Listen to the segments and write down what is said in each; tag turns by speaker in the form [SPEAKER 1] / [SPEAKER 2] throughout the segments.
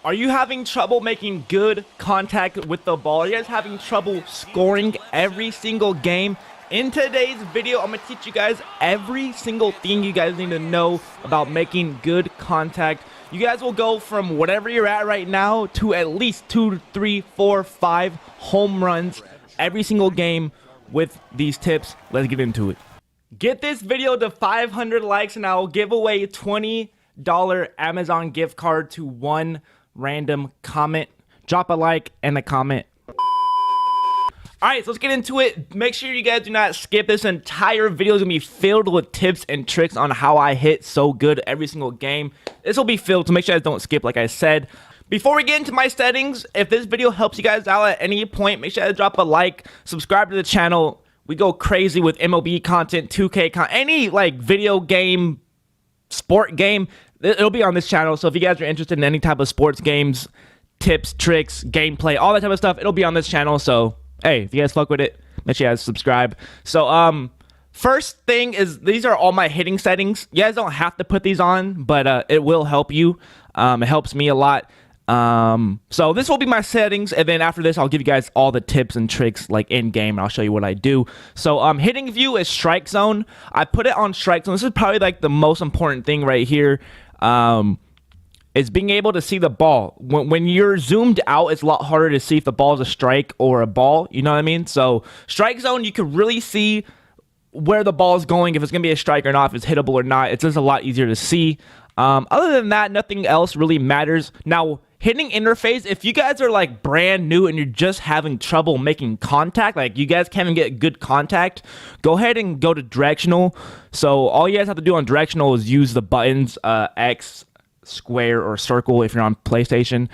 [SPEAKER 1] Are you having trouble making good contact with the ball? Are you guys having trouble scoring every single game? In today's video, I'm going to teach you guys every single thing you guys need to know about making good contact. You guys will go from whatever you're at right now to at least 2, 3, 4, 5 home runs every single game with these tips. Let's get into it. Get this video to 500 likes and I'll give away a $20 Amazon gift card to one random comment. Drop a like and a comment. Alright, so let's get into it. Make sure you guys do not skip. This entire video is going to be filled with tips and tricks on how I hit so good every single game. This will be filled, so make sure you guys don't skip like I said. Before we get into my settings, if this video helps you guys out at any point, make sure you guys drop a like, subscribe to the channel. We go crazy with MLB content, 2K content, any like video game, sport game. It'll be on this channel, so if you guys are interested in any type of sports games, tips, tricks, gameplay, all that type of stuff, it'll be on this channel. So, hey, if you guys fuck with it, make sure you guys subscribe. So, first thing is, these are all my hitting settings. You guys don't have to put these on, but it will help you. It helps me a lot. So this will be my settings, and then after this, I'll give you guys all the tips and tricks like in game, and I'll show you what I do. So, hitting view is strike zone. I put it on strike zone. This is probably like the most important thing right here. Is being able to see the ball. When you're zoomed out, it's a lot harder to see if the ball is a strike or a ball. You know what I mean? So strike zone, you can really see where the ball is going, if it's going to be a strike or not, if it's hittable or not. It's just a lot easier to see. Other than that, nothing else really matters. Now, hitting interface, if you guys are like brand new and you're just having trouble making contact, like you guys can't even get good contact, go ahead and go to directional. So all you guys have to do on directional is use the buttons X, square, or circle if you're on PlayStation.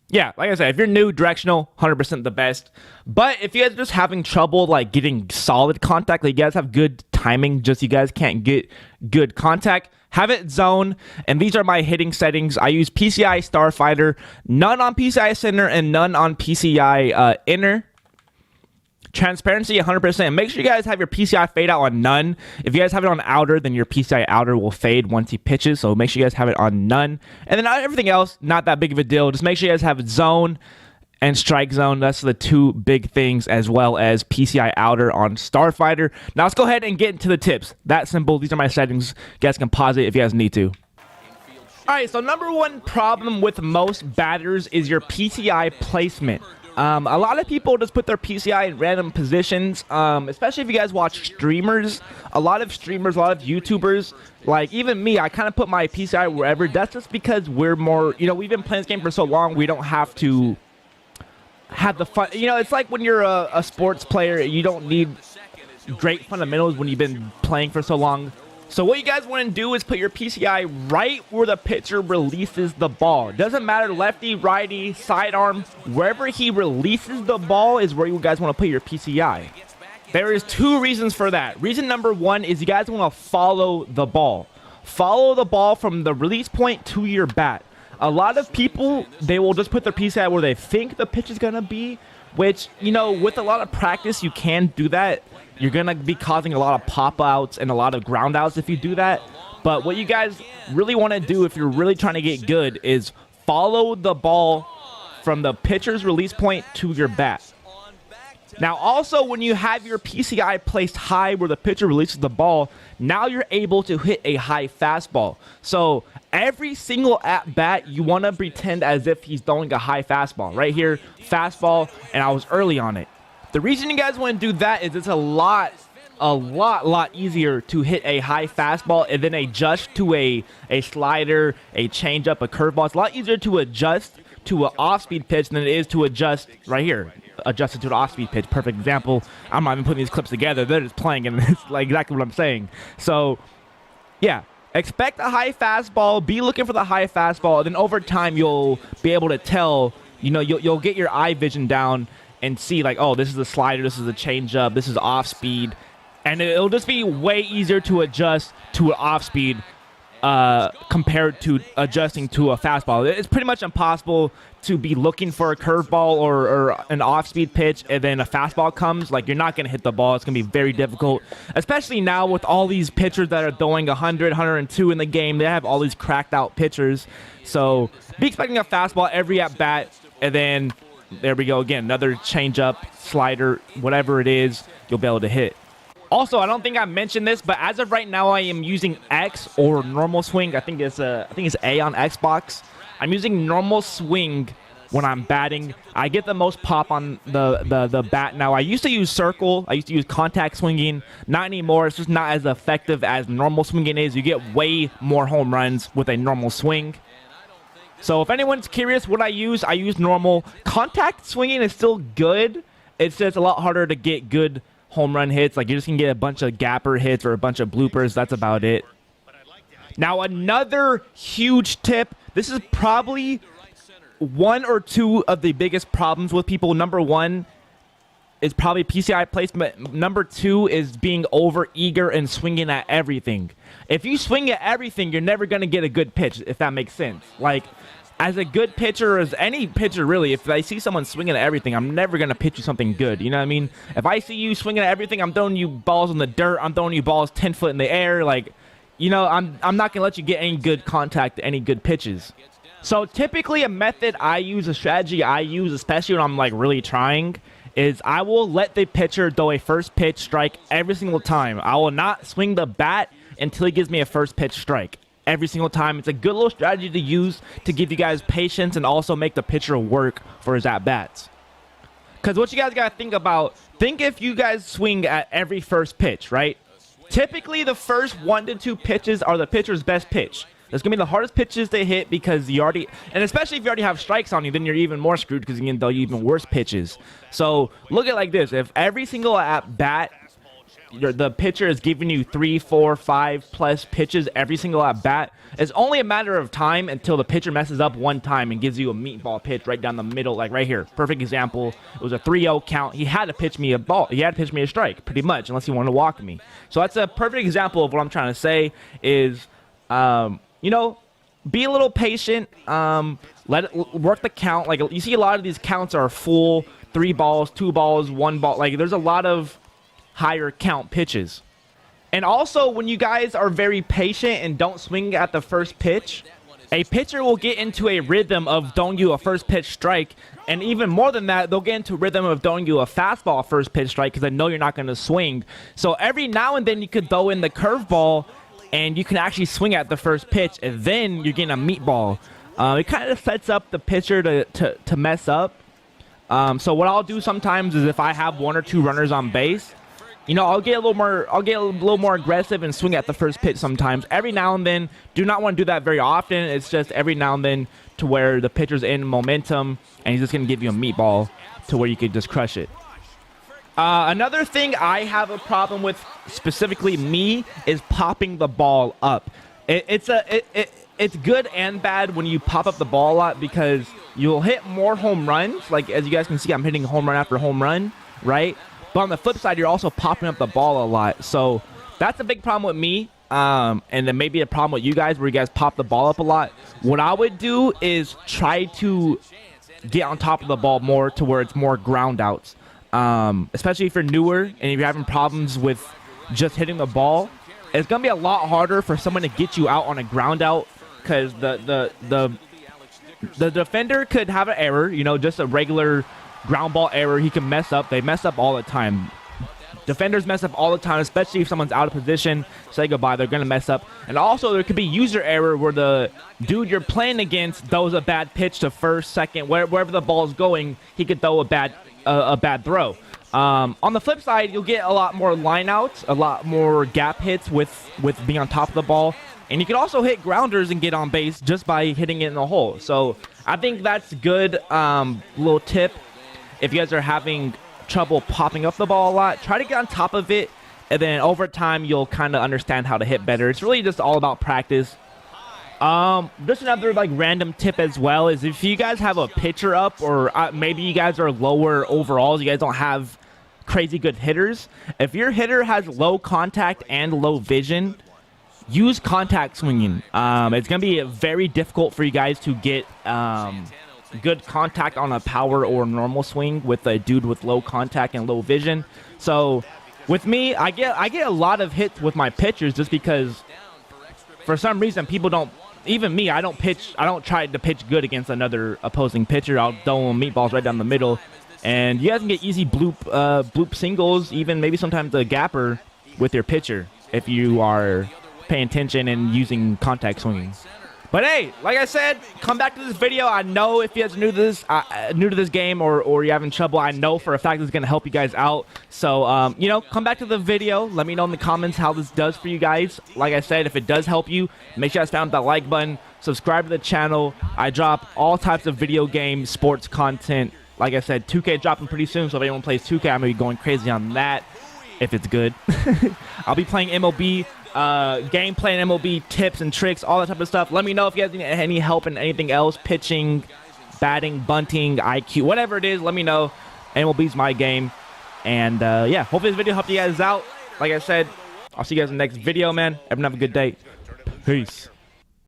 [SPEAKER 1] Yeah, like I said, if you're new, directional, 100% the best. But if you guys are just having trouble like getting solid contact, like you guys have good timing, just you guys can't get good contact, have it zone. And these are my hitting settings. I use PCI Starfighter, none on PCI Center, and none on PCI Inner. Transparency 100%. Make sure you guys have your PCI fade out on none. If you guys have it on outer, then your PCI outer will fade once he pitches. So make sure you guys have it on none. And then everything else, not that big of a deal. Just make sure you guys have zone and strike zone. That's the two big things, as well as PCI outer on Starfighter. Now let's go ahead and get into the tips. That simple. These are my settings. You guys can pause it if you guys need to. Alright, so number one problem with most batters is your PCI placement. A lot of people just put their PCI in random positions, especially if you guys watch streamers. A lot of streamers, a lot of YouTubers, like even me, I kind of put my PCI wherever. That's just because we're more, you know, we've been playing this game for so long, we don't have to have the fun. You know, it's like when you're a sports player, you don't need great fundamentals when you've been playing for so long. So what you guys want to do is put your PCI right where the pitcher releases the ball. Doesn't matter lefty, righty, sidearm, wherever he releases the ball is where you guys want to put your PCI. There is two reasons for that. Reason number one is you guys want to follow the ball. Follow the ball from the release point to your bat. A lot of people, they will just put their PCI where they think the pitch is going to be, which, you know, with a lot of practice, you can do that. You're going to be causing a lot of pop-outs and a lot of ground-outs if you do that. But what you guys really want to do if you're really trying to get good is follow the ball from the pitcher's release point to your bat. Now, also, when you have your PCI placed high where the pitcher releases the ball, now you're able to hit a high fastball. So every single at-bat, you want to pretend as if he's throwing a high fastball. Right here, fastball, and I was early on it. The reason you guys want to do that is it's a lot easier to hit a high fastball and then adjust to a slider, a changeup, a curveball. It's a lot easier to adjust to an off-speed pitch than it is to adjust right here. Adjusted to an off-speed pitch. Perfect example. I'm not even putting these clips together. They're just playing, and it's like exactly what I'm saying. So, yeah. Expect a high fastball. Be looking for the high fastball. And then over time, you'll be able to tell, you know, you'll get your eye vision down and see like, oh, this is a slider, this is a changeup, this is off speed, and it'll just be way easier to adjust to an off speed compared to adjusting to a fastball. It's pretty much impossible to be looking for a curveball or an off-speed pitch and then a fastball comes. Like, you're not going to hit the ball. It's going to be very difficult, especially now with all these pitchers that are throwing 100, 102 in the game. They have all these cracked out pitchers. So be expecting a fastball every at-bat, and then there we go again. Another changeup, slider, whatever it is, you'll be able to hit. Also, I don't think I mentioned this, but as of right now, I am using X or normal swing. I think it's A on Xbox. I'm using normal swing when I'm batting. I get the most pop on the bat now. I used to use circle. I used to use contact swinging. Not anymore. It's just not as effective as normal swinging is. You get way more home runs with a normal swing. So if anyone's curious what I use normal. Contact swinging is still good. It's just a lot harder to get good home run hits. Like, you just can get a bunch of gapper hits or a bunch of bloopers. That's about it. Now, another huge tip. This is probably one or two of the biggest problems with people. Number one is probably PCI placement. Number two is being over eager and swinging at everything. If you swing at everything, you're never going to get a good pitch, if that makes sense. Like, as a good pitcher, as any pitcher really, if I see someone swinging at everything, I'm never going to pitch you something good. You know what I mean? If I see you swinging at everything, I'm throwing you balls in the dirt. I'm throwing you balls 10 foot in the air. Like, you know, I'm not going to let you get any good contact, any good pitches. So typically a method I use, a strategy I use, especially when I'm like really trying, is I will let the pitcher throw a first pitch strike every single time. I will not swing the bat until he gives me a first pitch strike. Every single time. It's a good little strategy to use to give you guys patience and also make the pitcher work for his at-bats. Because what you guys got to think about, think if you guys swing at every first pitch, right? Typically, the first 1 to 2 pitches are the pitcher's best pitch. That's going to be the hardest pitches to hit because you already, and especially if you already have strikes on you, then you're even more screwed because you can throw you even worse pitches. So look at it like this. If every single at-bat, the pitcher is giving you 3, 4, 5 plus pitches every single at bat, it's only a matter of time until the pitcher messes up one time and gives you a meatball pitch right down the middle, like right here. Perfect example. It was a 3-0 count. He had to pitch me a ball. He had to pitch me a strike, pretty much, unless he wanted to walk me. So that's a perfect example of what I'm trying to say is, you know, be a little patient. Let it work the count. Like, you see a lot of these counts are full 3 balls, 2 balls, 1 ball. Like, there's a lot of higher count pitches. And also, when you guys are very patient and don't swing at the first pitch, a pitcher will get into a rhythm of throwing you a first pitch strike, and even more than that, they'll get into a rhythm of throwing you a fastball first pitch strike because they know you're not going to swing. So every now and then you could throw in the curveball and you can actually swing at the first pitch, and then you're getting a meatball. It kind of sets up the pitcher to mess up. So what I'll do sometimes is if I have 1 or 2 runners on base, you know, I'll get a little more aggressive and swing at the first pitch sometimes. Every now and then, do not want to do that very often. It's just every now and then to where the pitcher's in momentum and he's just going to give you a meatball to where you could just crush it. Another thing I have a problem with, specifically me, is popping the ball up. It's good and bad when you pop up the ball a lot because you'll hit more home runs. Like, as you guys can see, I'm hitting home run after home run, right? But on the flip side, you're also popping up the ball a lot. So that's a big problem with me. And then maybe a problem with you guys where you guys pop the ball up a lot. What I would do is try to get on top of the ball more to where it's more ground outs. Especially if you're newer and if you're having problems with just hitting the ball, it's going to be a lot harder for someone to get you out on a ground out because the defender could have an error, you know, just a regular ground ball error. He can mess up. They mess up all the time. Defenders mess up all the time, especially if someone's out of position. Say goodbye. They're going to mess up. And also, there could be user error where the dude you're playing against throws a bad pitch to first, second, wherever the ball's going, he could throw a bad throw. On the flip side, you'll get a lot more line outs, a lot more gap hits with being on top of the ball. And you can also hit grounders and get on base just by hitting it in the hole. So I think that's a good little tip. If you guys are having trouble popping up the ball a lot, try to get on top of it, and then over time you'll kind of understand how to hit better. It's really just all about practice. Just another like random tip as well is if you guys have a pitcher up, or maybe you guys are lower overalls, you guys don't have crazy good hitters. If your hitter has low contact and low vision, use contact swinging. It's going to be very difficult for you guys to get good contact on a power or normal swing with a dude with low contact and low vision. So with me, I get a lot of hits with my pitchers just because for some reason people don't, even me, I don't try to pitch good against another opposing pitcher. I'll throw them meatballs right down the middle. And you guys can get easy bloop singles, even maybe sometimes a gapper with your pitcher if you are paying attention and using contact swinging. But hey, like I said, come back to this video. I know if you guys are new to this game or you're having trouble, I know for a fact this is going to help you guys out. So, you know, come back to the video. Let me know in the comments how this does for you guys. Like I said, if it does help you, make sure you guys smash that like button. Subscribe to the channel. I drop all types of video game, sports content. Like I said, 2K dropping pretty soon, so if anyone plays 2K, I'm going to be going crazy on that if it's good. I'll be playing MLB. Gameplay and MLB tips and tricks, all that type of stuff. Let me know if you guys need any help in anything else, pitching, batting, bunting, IQ, whatever it is. Let me know. MLB's my game. And yeah, hopefully this video helped you guys out. Like I said, I'll see you guys in the next video, man. Everyone have a good day. Peace.